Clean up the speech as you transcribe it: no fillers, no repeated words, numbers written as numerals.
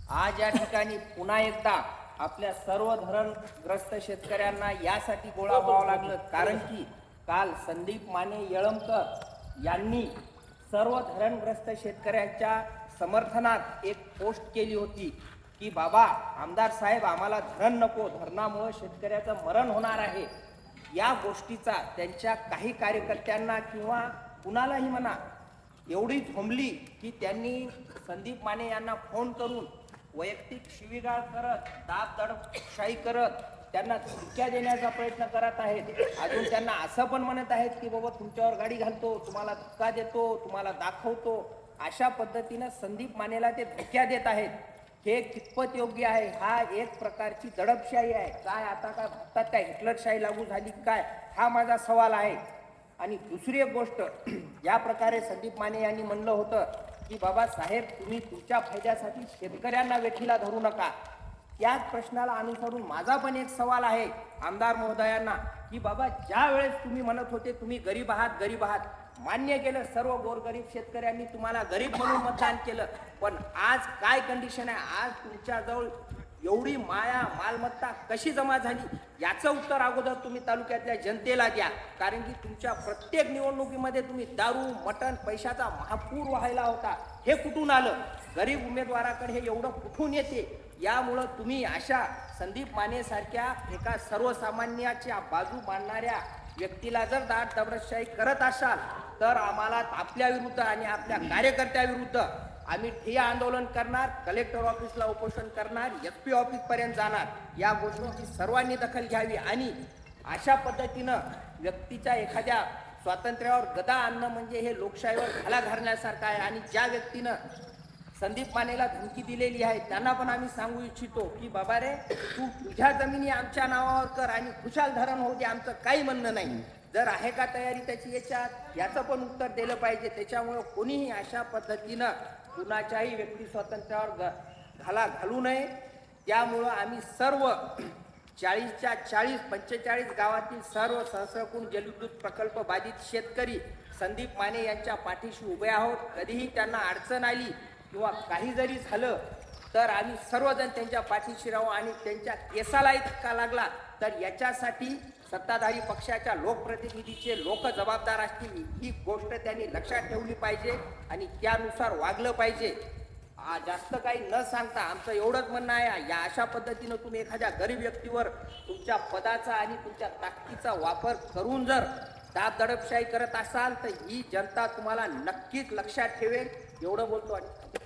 आज या ठिकाणी पुन्हा एकदा आपल्या सर्व धरणग्रस्त शेतकऱ्यांना यासाठी गोळा व्हावं लागलं, कारण की काल संदीप माने येळंबकर यांनी सर्व धरणग्रस्त शेतकऱ्यांच्या समर्थनात एक पोस्ट केली होती की बाबा आमदार साहेब आम्हाला धरण नको, धरणामुळे शेतकऱ्याचं मरण होणार आहे. या गोष्टीचा त्यांच्या काही कार्यकर्त्यांना किंवा कुणालाही म्हणा एवढी झोंबली की त्यांनी संदीप माने यांना फोन करून वैयक्तिक शिवीगाळ करत, दडपशाही करत त्यांना धमक्या देण्याचा प्रयत्न करत आहेत. अजून त्यांना असं पण म्हणत आहेत की बाबा तुमच्यावर गाडी घालतो, तुम्हाला धक्का देतो, तुम्हाला दाखवतो. अशा पद्धतीनं संदीप मानेला ते धक्क्या देत आहेत. हे कितपत योग्य आहे? हा एक प्रकारची दडपशाही आहे काय? आता काय भारतात काय हिटलरशाही लागू झाली काय? हा माझा सवाल आहे. आणि दुसरी एक गोष्ट, ज्या प्रकारे संदीप माने यांनी म्हणलं होतं की बाबा साहेब तुम्ही तुमच्या फायद्यासाठी शेतकऱ्यांना वेठीला धरू नका, त्याच प्रश्नाला अनुसरून माझा पण एक सवाल आहे आमदार महोदयांना की बाबा ज्या वेळेस तुम्ही म्हणत होते तुम्ही गरीब आहात, गरीब आहात, मान्य केलं, सर्व गोरगरीब शेतकऱ्यांनी तुम्हाला गरीब म्हणून मतदान केलं, पण आज काय कंडिशन आहे? आज तुमच्याजवळ एवढी माया मालमत्ता कशी जमा झाली याचं उत्तर अगोदर तुम्ही तालुक्यातल्या जनतेला द्या. कारण की तुमच्या प्रत्येक निवडणुकीमध्ये तुम्ही दारू मटण पैशाचा महापूर व्हायला होता. हे कुठून आलं? गरीब उमेदवाराकडे हे एवढं कुठून येते? यामुळं तुम्ही अशा संदीप माने सारख्या एका सर्वसामान्याच्या बाजू मांडणाऱ्या व्यक्तीला जर दडपशाही करत असाल तर आम्हाला आपल्या विरुद्ध आणि आपल्या कार्यकर्त्याविरुद्ध आम्ही ठिय्या आंदोलन करणार, कलेक्टर ऑफिसला उपोषण करणार, SP ऑफिस पर्यंत जाणार. या गोष्टीची सर्वांनी दखल घ्यावी आणि अशा पद्धतीनं व्यक्तीच्या एखाद्या स्वातंत्र्यावर गदा आणणं म्हणजे हे लोकशाहीवर घाला घालण्यासारखं आहे. आणि ज्या व्यक्तीनं संदीप मानेला धमकी दिलेली आहे त्यांना पण आम्ही सांगू इच्छितो की बाबा रे, तू तुझ्या जमिनी आमच्या नावावर कर आणि खुशाल धरण होऊ दे, आमचं काही म्हणणं नाही. जर आहे का तयारी त्याची याच्यात, याचं पण उत्तर दिलं पाहिजे. त्याच्यामुळं कोणीही अशा पद्धतीनं कुणाच्याही व्यक्ती स्वातंत्र्यावर घाला घालू नये. त्यामुळं आम्ही सर्व 40च्या 40 45 गावातील सर्व सहस्रकुंड जलविद्युत प्रकल्प बाधित शेतकरी संदीप माने यांच्या पाठीशी उभे आहोत. कधीही त्यांना अडचण आली किंवा काही जरी झालं तर आम्ही सर्वजण त्यांच्या पाठीशी राहू आणि त्यांच्या केसालाही धक्का लागला तर याच्यासाठी सत्ताधारी पक्षाच्या लोकप्रतिनिधीचे लोक जबाबदार असतील. ही गोष्ट त्यांनी लक्षात ठेवली पाहिजे आणि त्यानुसार वागलं पाहिजे. जास्त काही न सांगता आमचं एवढंच म्हणणं आहे, या अशा पद्धतीनं तुम्ही एखाद्या गरीब व्यक्तीवर तुमच्या पदाचा आणि तुमच्या ताकदीचा वापर करून जर दडपशाही करत असाल तर ही जनता तुम्हाला नक्कीच लक्षात ठेवेल. एवढं बोलतो आणि